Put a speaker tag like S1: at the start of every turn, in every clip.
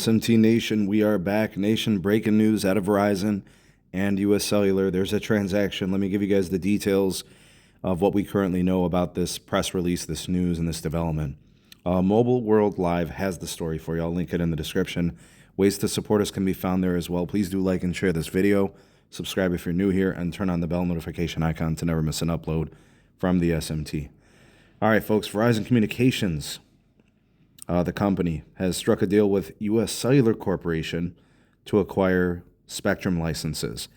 S1: SMT Nation, we are back. Nation, breaking news out of Verizon and US Cellular. There's a transaction. Let me give you guys the details of what we currently know about this press release, this news, and this development. Mobile World Live has the story for you. I'll link it in the description. Ways to support us can be found there as well. Please do like and share this video. Subscribe if you're new here, and turn on the bell notification icon to never miss an upload from the SMT. All right, folks, Verizon Communications, the company, has struck a deal with US Cellular Corporation to acquire spectrum licenses.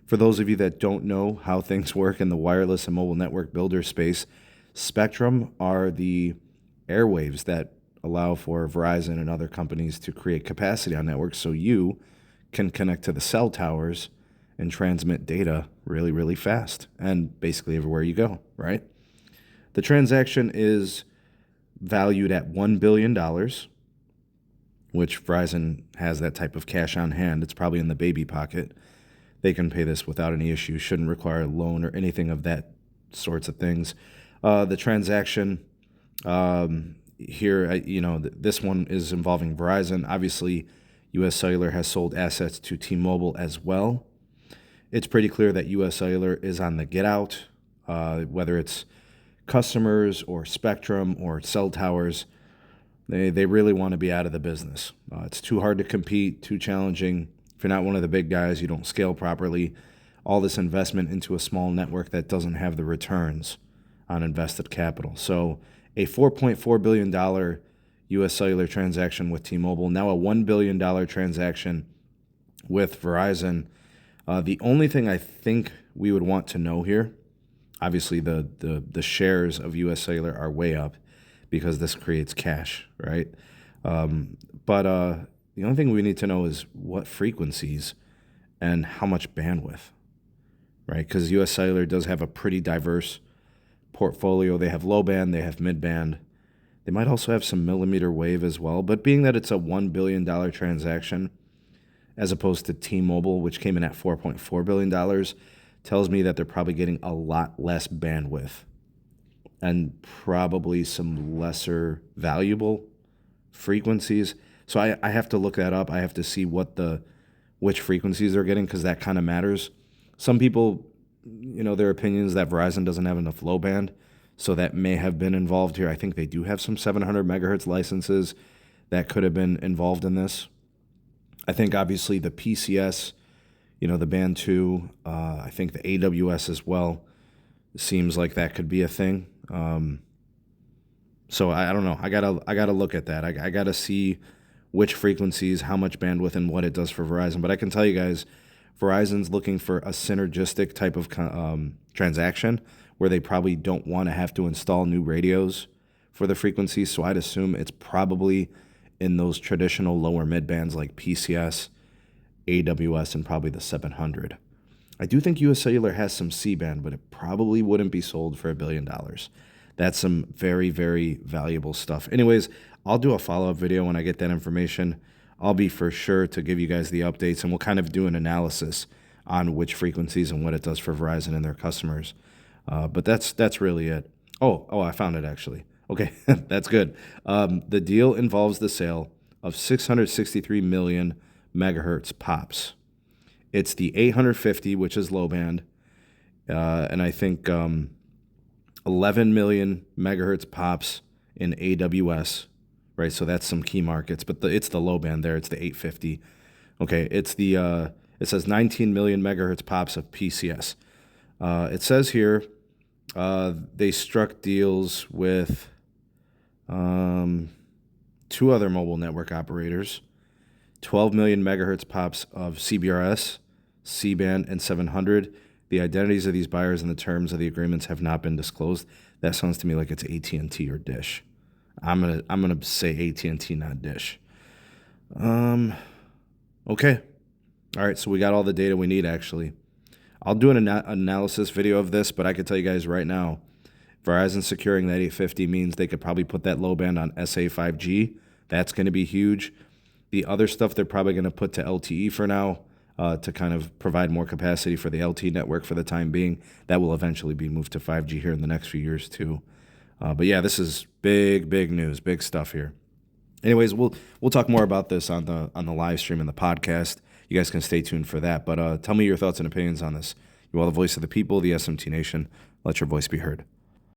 S1: For those of you that don't know how things work in the wireless and mobile network builder space, spectrum are the airwaves that allow for Verizon and other companies to create capacity on networks so you can connect to the cell towers and transmit data really, really fast and basically everywhere you go, right? The transaction is valued at $1 billion, which Verizon has that type of cash on hand. It's probably in the baby pocket. They can pay this without any issue, shouldn't require a loan or anything of that sorts of things. The transaction here, this one is involving Verizon. Obviously, US Cellular has sold assets to T-Mobile as well. It's pretty clear that US Cellular is on the get out, whether it's customers or spectrum or cell towers. They really want to be out of the business. It's too hard to compete, too challenging. If you're not one of the big guys, you don't scale properly. All this investment into a small network that doesn't have the returns on invested capital. So a $4.4 billion US Cellular transaction with T-Mobile, now a $1 billion transaction with Verizon. The only thing I think we would want to know here, obviously the shares of US Cellular are way up because this creates cash, right? But the only thing we need to know is what frequencies and how much bandwidth, right? Because US Cellular does have a pretty diverse portfolio. They have low band, they have mid band. They might also have some millimeter wave as well. But being that it's a $1 billion transaction, as opposed to T-Mobile, which came in at $4.4 billion, tells me that they're probably getting a lot less bandwidth and probably some lesser valuable frequencies. So I have to look that up. I have to see which frequencies they're getting, because that kind of matters. Some people, their opinions that Verizon doesn't have enough low band, so that may have been involved here. I think they do have some 700 megahertz licenses that could have been involved in this. I think obviously the PCS, the band 2, I think the AWS as well, seems like that could be a thing. So I don't know. I gotta look at that. I gotta see which frequencies, how much bandwidth, and what it does for Verizon. But I can tell you guys, Verizon's looking for a synergistic type of transaction where they probably don't want to have to install new radios for the frequencies. So I'd assume it's probably in those traditional lower mid bands like PCS, AWS, and probably the 700. I do think US Cellular has some C-band, but it probably wouldn't be sold for $1 billion. That's some very, very valuable stuff. Anyways, I'll do a follow-up video when I get that information. I'll be for sure to give you guys the updates, and we'll kind of do an analysis on which frequencies and what it does for Verizon and their customers. But that's really it. Oh, I found it actually. Okay, that's good. The deal involves the sale of 663 million megahertz pops. It's the 850, which is low band, and I think 11 million megahertz pops in AWS, right? So that's some key markets, but it's the low band there. It's the 850. Okay, it's the it says 19 million megahertz pops of PCS. It says here they struck deals with 2 other mobile network operators, 12 million megahertz pops of CBRS, C-band, and 700. The identities of these buyers and the terms of the agreements have not been disclosed. That sounds to me like it's AT&T or Dish. I'm gonna say AT&T, not Dish. Okay. All right, so we got all the data we need, actually. I'll do an analysis video of this, but I can tell you guys right now, Verizon securing that 850 means they could probably put that low band on SA 5G. That's going to be huge. The other stuff they're probably going to put to LTE for now to kind of provide more capacity for the LTE network for the time being. That will eventually be moved to 5G here in the next few years too. But yeah, this is big news, big stuff here. Anyways, we'll talk more about this on the live stream and the podcast. You guys can stay tuned for that. But tell me your thoughts and opinions on this. You are the voice of the people, the SMT Nation. Let your voice be heard.